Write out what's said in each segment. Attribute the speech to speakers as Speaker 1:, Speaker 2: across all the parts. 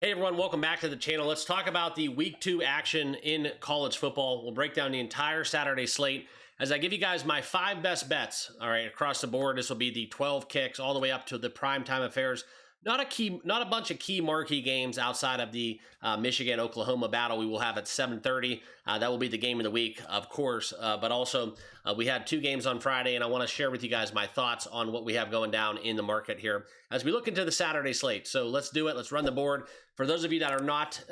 Speaker 1: Hey everyone, welcome back to the channel. Let's talk about the week 2 action in college football. We'll break down the entire Saturday slate as I give you guys my 5 best bets. All right, across the board, this will be the 12 kicks all the way up to the primetime affairs. Not a bunch of key marquee games outside of the Michigan-Oklahoma battle we will have at 7:30. That will be the game of the week, of course. But also, we had 2 games on Friday, and I want to share with you guys my thoughts on what we have going down in the market here as we look into the Saturday slate. So let's do it. Let's run the board. For those of you that are not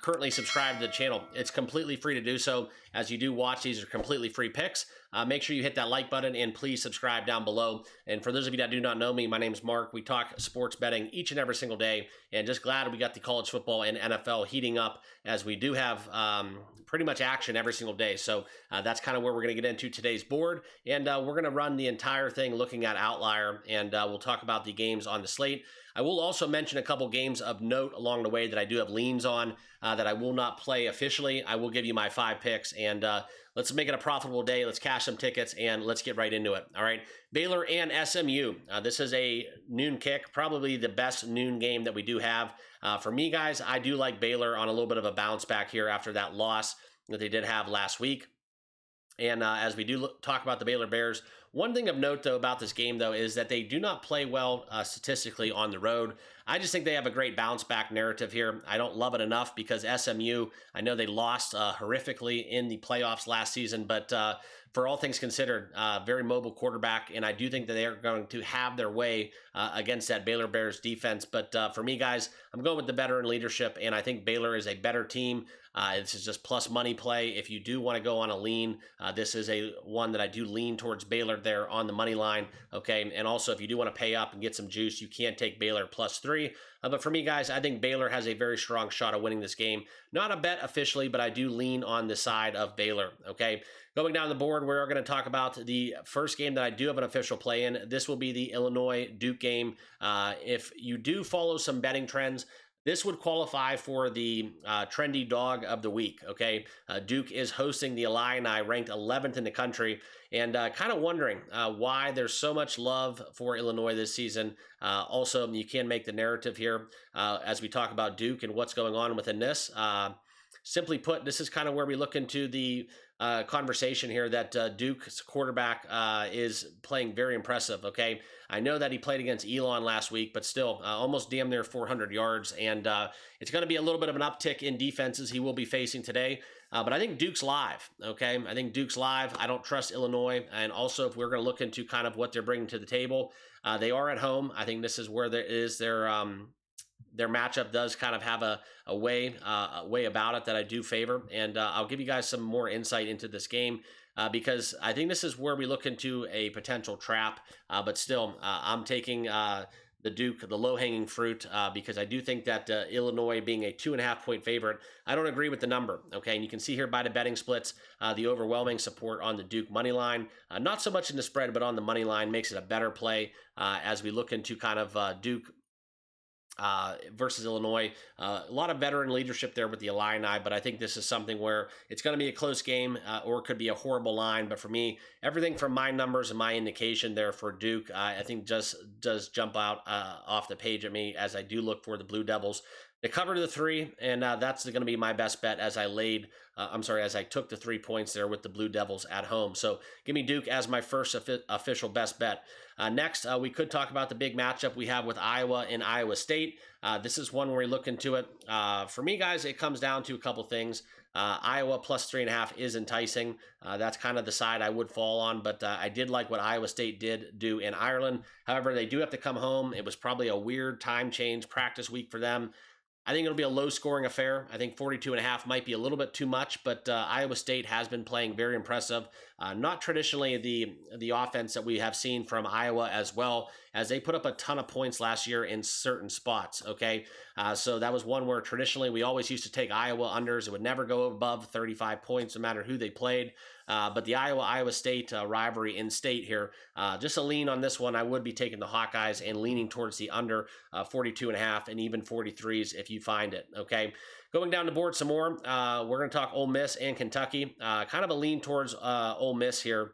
Speaker 1: currently subscribed to the channel, it's completely free to do so. As you do watch, these are completely free picks. Make sure you hit that like button and please subscribe down below. And for those of you that do not know me, my name is Mark. We talk sports betting each and every single day, and just glad we got the college football and NFL heating up as we do have pretty much action every single day. So that's kind of where we're going to get into today's board, and we're going to run the entire thing looking at outlier, and we'll talk about the games on the slate. I will also mention a couple games of note along the way that I do have leans on that I will not play officially. I will give you my 5 picks, and let's make it a profitable day. Let's cash some tickets, and let's get right into it. All right, Baylor and SMU. This is a noon kick, probably the best noon game that we do have. For me, guys, I do like Baylor on a little bit of a bounce back here after that loss that they did have last week. And as we do talk about the Baylor Bears, one thing of note, though, about this game, though, is that they do not play well statistically on the road. I just think they have a great bounce-back narrative here. I don't love it enough because SMU, I know they lost horrifically in the playoffs last season, but for all things considered, very mobile quarterback, and I do think that they are going to have their way against that Baylor Bears defense. But for me, guys, I'm going with the veteran leadership, and I think Baylor is a better team. This is just plus money play. If you do want to go on a lean, this is a one that I do lean towards Baylor there on the money line. Okay, and also if you do want to pay up and get some juice, you can take Baylor +3. But for me, guys, I think Baylor has a very strong shot of winning this game. Not a bet officially, but I do lean on the side of Baylor. Okay, going down the board, we're going to talk about the first game that I do have an official play in. This will be the Illinois-Duke game. If you do follow some betting trends, this would qualify for the trendy dog of the week, okay? Duke is hosting the Illini, ranked 11th in the country, and kind of wondering why there's so much love for Illinois this season. Also, you can make the narrative here as we talk about Duke and what's going on within this. Simply put, this is kind of where we look into the conversation here that Duke's quarterback is playing very impressive, okay? I know that he played against Elon last week, but still almost damn near 400 yards, and it's going to be a little bit of an uptick in defenses he will be facing today, but I think Duke's live, okay? I think Duke's live. I don't trust Illinois, and also if we're going to look into kind of what they're bringing to the table, they are at home. I think this is where there is their matchup does kind of have a way about it that I do favor, and I'll give you guys some more insight into this game because I think this is where we look into a potential trap, but still, I'm taking the Duke, the low-hanging fruit, because I do think that Illinois being a 2.5-point favorite, I don't agree with the number, okay? And you can see here by the betting splits, the overwhelming support on the Duke money line, not so much in the spread, but on the money line makes it a better play as we look into kind of Duke versus Illinois. A lot of veteran leadership there with the Illini, but I think this is something where it's going to be a close game or it could be a horrible line. But for me, everything from my numbers and my indication there for Duke, I think just does jump out off the page at me as I do look for the Blue Devils to cover the 3, and that's going to be my best bet as I as I took the 3 points there with the Blue Devils at home. So give me Duke as my first official best bet. Next, we could talk about the big matchup we have with Iowa and Iowa State. This is one where we look into it. For me, guys, it comes down to a couple things. Iowa +3.5 is enticing. That's kind of the side I would fall on, but I did like what Iowa State did do in Ireland. However, they do have to come home. It was probably a weird time change practice week for them. I think it'll be a low-scoring affair. I think 42.5 might be a little bit too much, but Iowa State has been playing very impressive. Not traditionally the offense that we have seen from Iowa as well, as they put up a ton of points last year in certain spots, okay? So that was one where traditionally we always used to take Iowa unders. It would never go above 35 points no matter who they played. But the Iowa State rivalry in state here, just a lean on this one. I would be taking the Hawkeyes and leaning towards the under 42.5 and even 43s if you find it, okay? Going down the board some more, we're going to talk Ole Miss and Kentucky. Kind of a lean towards Ole Miss here.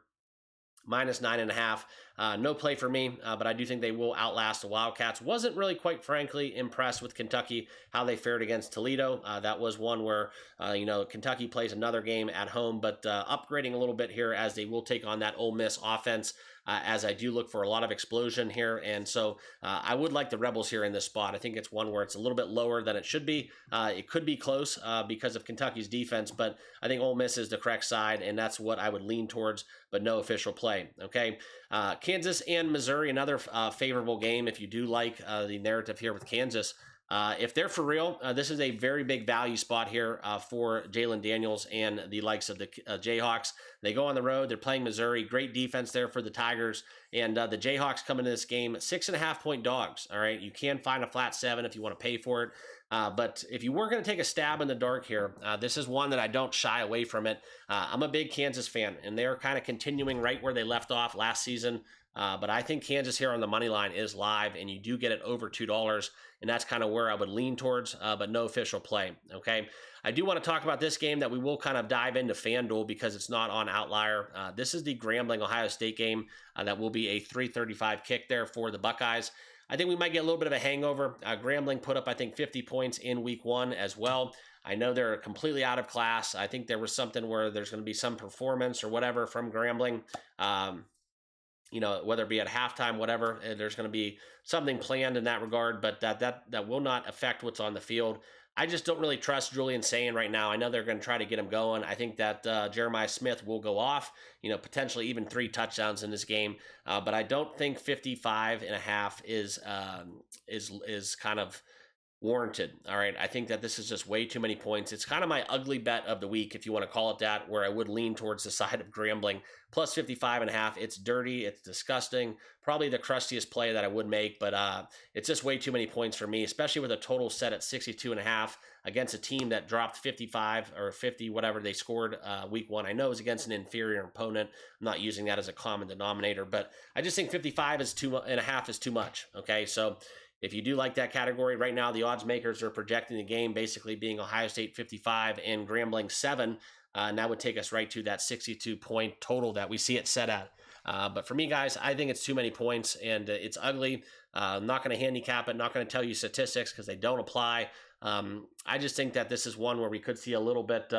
Speaker 1: -9.5. No play for me, but I do think they will outlast the Wildcats. Wasn't really, quite frankly, impressed with Kentucky, how they fared against Toledo. That was one where, Kentucky plays another game at home, but upgrading a little bit here as they will take on that Ole Miss offense. As I do look for a lot of explosion here. And so I would like the Rebels here in this spot. I think it's one where it's a little bit lower than it should be. It could be close because of Kentucky's defense, but I think Ole Miss is the correct side, and that's what I would lean towards, but no official play. Okay. Kansas and Missouri, another favorable game if you do like the narrative here with Kansas. If they're for real, this is a very big value spot here for Jalen Daniels and the likes of the Jayhawks. They go on the road. They're playing Missouri. Great defense there for the Tigers. And the Jayhawks come into this game 6.5-point dogs. All right. You can find a flat 7 if you want to pay for it. But if you were going to take a stab in the dark here, this is one that I don't shy away from it. I'm a big Kansas fan, and they're kind of continuing right where they left off last season. But I think Kansas here on the money line is live, and you do get it over $2, and that's kind of where I would lean towards, but no official play, okay? I do want to talk about this game that we will kind of dive into FanDuel because it's not on Outlier. This is the Grambling Ohio State game that will be a 3:35 kick there for the Buckeyes. I think we might get a little bit of a hangover. Grambling put up, I think, 50 points in week 1 as well. I know they're completely out of class. I think there was something where there's going to be some performance or whatever from Grambling. Whether it be at halftime, whatever, there's going to be something planned in that regard, but that will not affect what's on the field. I just don't really trust Julian Sayin right now. I know they're going to try to get him going. I think that Jeremiah Smith will go off, potentially even 3 touchdowns in this game. But I don't think 55.5 is kind of warranted. All right. I think that this is just way too many points. It's kind of my ugly bet of the week, if you want to call it that, where I would lean towards the side of Grambling. Plus 55.5. It's dirty. It's disgusting. Probably the crustiest play that I would make, but it's just way too many points for me, especially with a total set at 62.5 against a team that dropped 55 or 50, whatever they scored week 1. I know it was against an inferior opponent. I'm not using that as a common denominator, but I just think 55.5 is too much. Okay. So if you do like that category, right now the odds makers are projecting the game basically being Ohio State 55 and Grambling 7. And that would take us right to that 62-point total that we see it set at. But for me, guys, I think it's too many points, and it's ugly. I'm not going to handicap it, not going to tell you statistics because they don't apply. I just think that this is one where we could see a little bit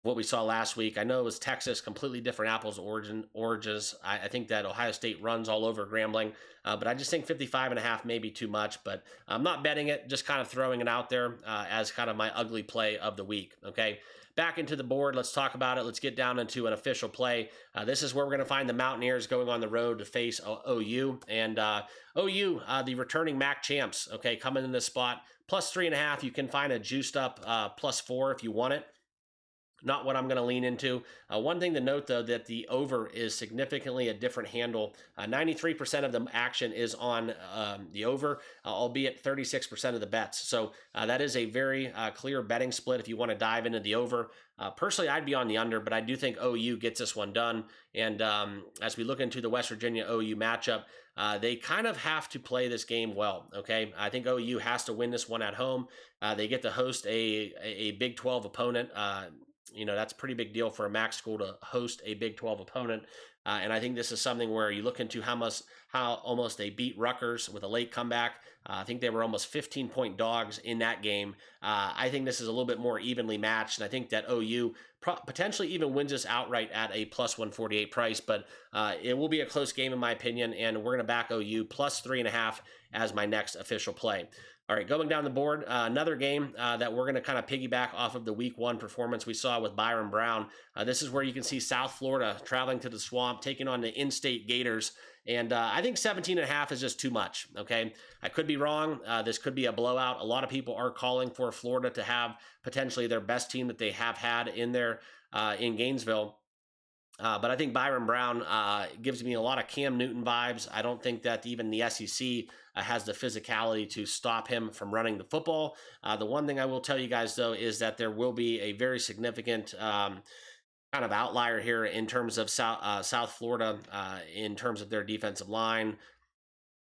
Speaker 1: what we saw last week. I know it was Texas, completely different apples oranges. I think that Ohio State runs all over Grambling, but I just think 55.5 may be too much, but I'm not betting it, just kind of throwing it out there as kind of my ugly play of the week, okay? Back into the board, let's talk about it. Let's get down into an official play. This is where we're going to find the Mountaineers going on the road to face OU, and OU, the returning MAC champs, okay, coming in this spot. Plus 3.5, you can find a juiced up plus 4 if you want it. Not what I'm going to lean into. One thing to note, though, that the over is significantly a different handle. 93% of the action is on the over, albeit 36% of the bets. So that is a very clear betting split if you want to dive into the over. Personally, I'd be on the under, but I do think OU gets this one done. And as we look into the West Virginia OU matchup, they kind of have to play this game well, okay? I think OU has to win this one at home. They get to host a Big 12 opponent. That's a pretty big deal for a MAC school to host a Big 12 opponent. And I think this is something where you look into how almost they beat Rutgers with a late comeback. I think they were almost 15-point dogs in that game. I think this is a little bit more evenly matched, and I think that OU potentially even wins this outright at a plus 148 price, but it will be a close game in my opinion, and we're going to back OU plus 3.5 as my next official play. All right, going down the board, another game that we're going to kind of piggyback off of the week 1 performance we saw with Byron Brown. This is where you can see South Florida traveling to the Swamp, taking on the in-state Gators. And I think 17.5 is just too much, okay? I could be wrong. This could be a blowout. A lot of people are calling for Florida to have potentially their best team that they have had in Gainesville. But I think Byron Brown gives me a lot of Cam Newton vibes. I don't think that even the SEC has the physicality to stop him from running the football. The one thing I will tell you guys, though, is that there will be a very significant kind of outlier here in terms of South Florida, in terms of their defensive line.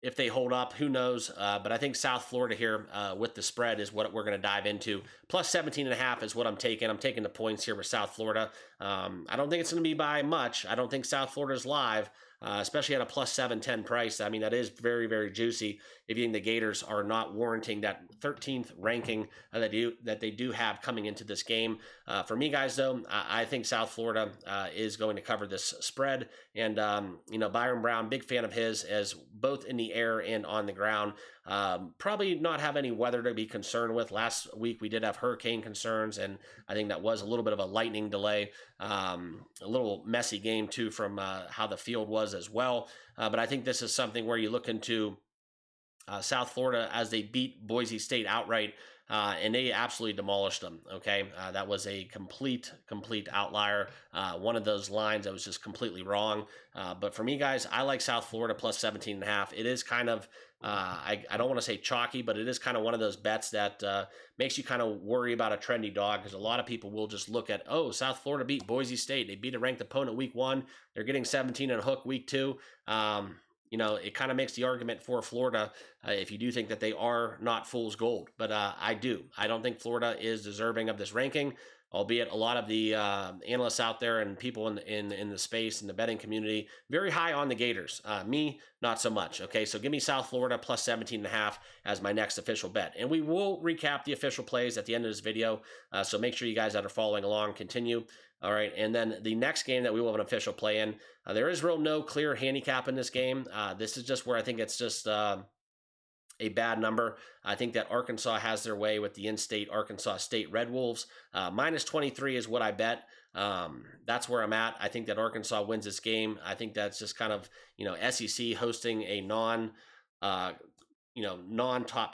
Speaker 1: If they hold up, who knows? But I think South Florida here with the spread is what we're going to dive into. Plus 17.5 is what I'm taking. I'm taking the points here with South Florida. I don't think it's going to be by much. I don't think South Florida is live. especially at a plus 710 price. I mean, that is very, very juicy if you think the Gators are not warranting that 13th ranking that they do have coming into this game. For me, guys, though, I think South Florida is going to cover this spread. And, Byron Brown, big fan of his, as both in the air and on the ground. Probably not have any weather to be concerned with. Last week we did have hurricane concerns, and I think that was a little bit of a lightning delay. A little messy game too from how the field was as well. But I think this is something where you look into South Florida as they beat Boise State outright. And they absolutely demolished them. Okay, that was a complete outlier. One of those lines that was just completely wrong. But for me, guys, I like South Florida plus 17.5. It is kind of I don't want to say chalky, but it is kind of one of those bets that makes you kind of worry about a trendy dog, because a lot of people will just look at, oh, South Florida beat Boise State. They beat a ranked opponent week 1. They're getting 17 and a hook week 2. It kind of makes the argument for Florida if you do think that they are not fool's gold. But I do. I don't think Florida is deserving of this ranking, albeit a lot of the analysts out there and people in the space, in the betting community, very high on the Gators. Me, not so much. Okay, so give me South Florida plus 17.5 as my next official bet. And we will recap the official plays at the end of this video, so make sure you guys that are following along continue. All right, and then the next game that we will have an official play in, there is no clear handicap in this game. This is just where I think it's just a bad number. I think that Arkansas has their way with the in-state Arkansas State Red Wolves. Minus 23 is what I bet. That's where I'm at. I think that Arkansas wins this game. I think that's just kind of, SEC hosting a non-top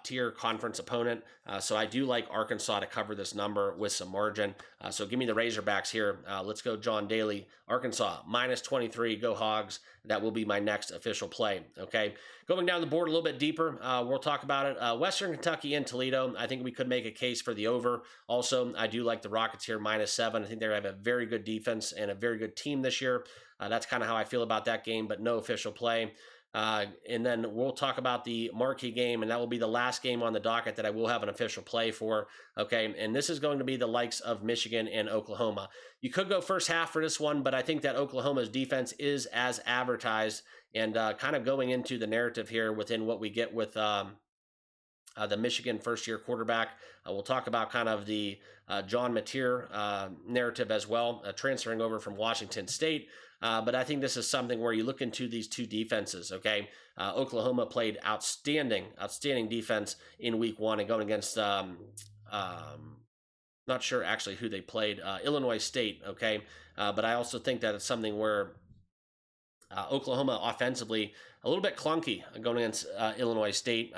Speaker 1: tier conference opponent. So I do like Arkansas to cover this number with some margin. So give me the Razorbacks here. Let's go John Daly. Arkansas, minus 23. Go Hogs. That will be my next official play. Okay. Going down the board a little bit deeper, we'll talk about it. Western Kentucky and Toledo. I think we could make a case for the over. Also, I do like the Rockets here, minus 7. I think they have a very good defense and a very good team this year. That's kind of how I feel about that game, but no official play. And then we'll talk about the marquee game, and that will be the last game on the docket that I will have an official play for. Okay, and this is going to be the likes of Michigan and Oklahoma. You could go first half for this one, but I think that Oklahoma's defense is as advertised, and kind of going into the narrative here within what we get with the Michigan first-year quarterback. We'll talk about kind of the John Mateer narrative as well, transferring over from Washington State. But I think this is something where you look into these two defenses, okay? Oklahoma played outstanding defense in week 1 and going against, not sure actually who they played, Illinois State, okay? But I also think that it's something where Oklahoma offensively a little bit clunky going against Illinois State.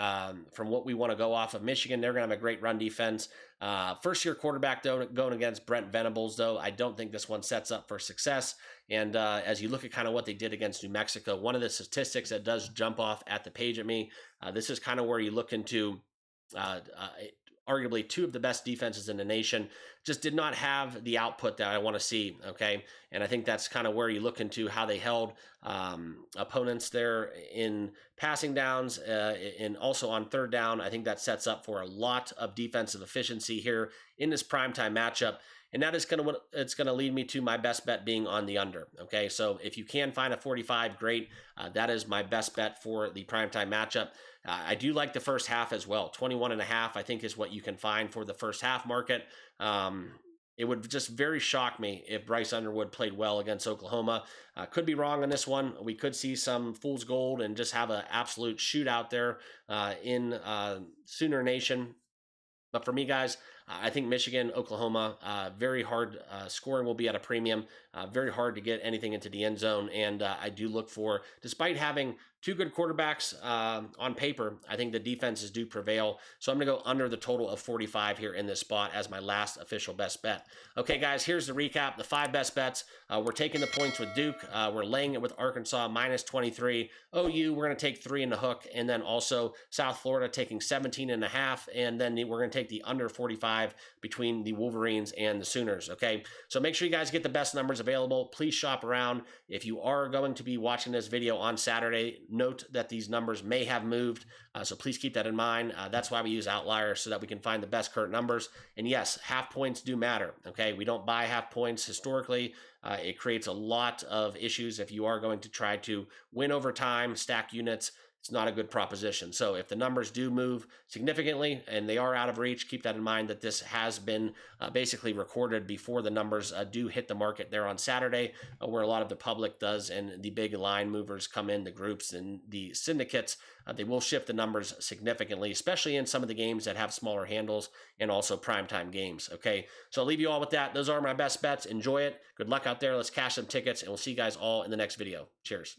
Speaker 1: From what we want to go off of Michigan, they're going to have a great run defense. First-year quarterback, though, going against Brent Venables, though, I don't think this one sets up for success. And as you look at kind of what they did against New Mexico, one of the statistics that does jump off at the page at me, this is kind of where you look into arguably two of the best defenses in the nation, just did not have the output that I want to see, okay? And I think that's kind of where you look into how they held opponents there in passing downs and also on third down. I think that sets up for a lot of defensive efficiency here in this primetime matchup. And that is it's going to lead me to my best bet being on the under. Okay, so if you can find a 45, great. That is my best bet for the primetime matchup. I do like the first half as well. 21.5, I think, is what you can find for the first half market. It would just very shock me if Bryce Underwood played well against Oklahoma. Could be wrong on this one. We could see some fool's gold and just have an absolute shootout there in Sooner Nation. But for me, guys, I think Michigan, Oklahoma, very hard scoring will be at a premium. Very hard to get anything into the end zone. And I do look for, despite having two good quarterbacks on paper, I think the defenses do prevail. So I'm going to go under the total of 45 here in this spot as my last official best bet. Okay, guys, here's the recap. The 5 best bets. We're taking the points with Duke. We're laying it with Arkansas, minus 23. OU, we're going to take 3 in the hook. And then also South Florida taking 17.5. And then we're going to take the under 45 1.5 between the Wolverines and the Sooners. Okay, so make sure you guys get the best numbers available. Please shop around. If you are going to be watching this video on Saturday, note that these numbers may have moved, so please keep that in mind. That's why we use outliers, so that we can find the best current numbers. And yes, half points do matter. Okay, we don't buy half points historically. It creates a lot of issues if you are going to try to win over time, stack units. It's not a good proposition. So if the numbers do move significantly and they are out of reach, keep that in mind, that this has been basically recorded before the numbers do hit the market there on Saturday, where a lot of the public does, and the big line movers come in, the groups and the syndicates. They will shift the numbers significantly, especially in some of the games that have smaller handles and also primetime games. Okay, so I'll leave you all with that. Those are my best bets. Enjoy it. Good luck out there. Let's cash some tickets, and we'll see you guys all in the next video. Cheers.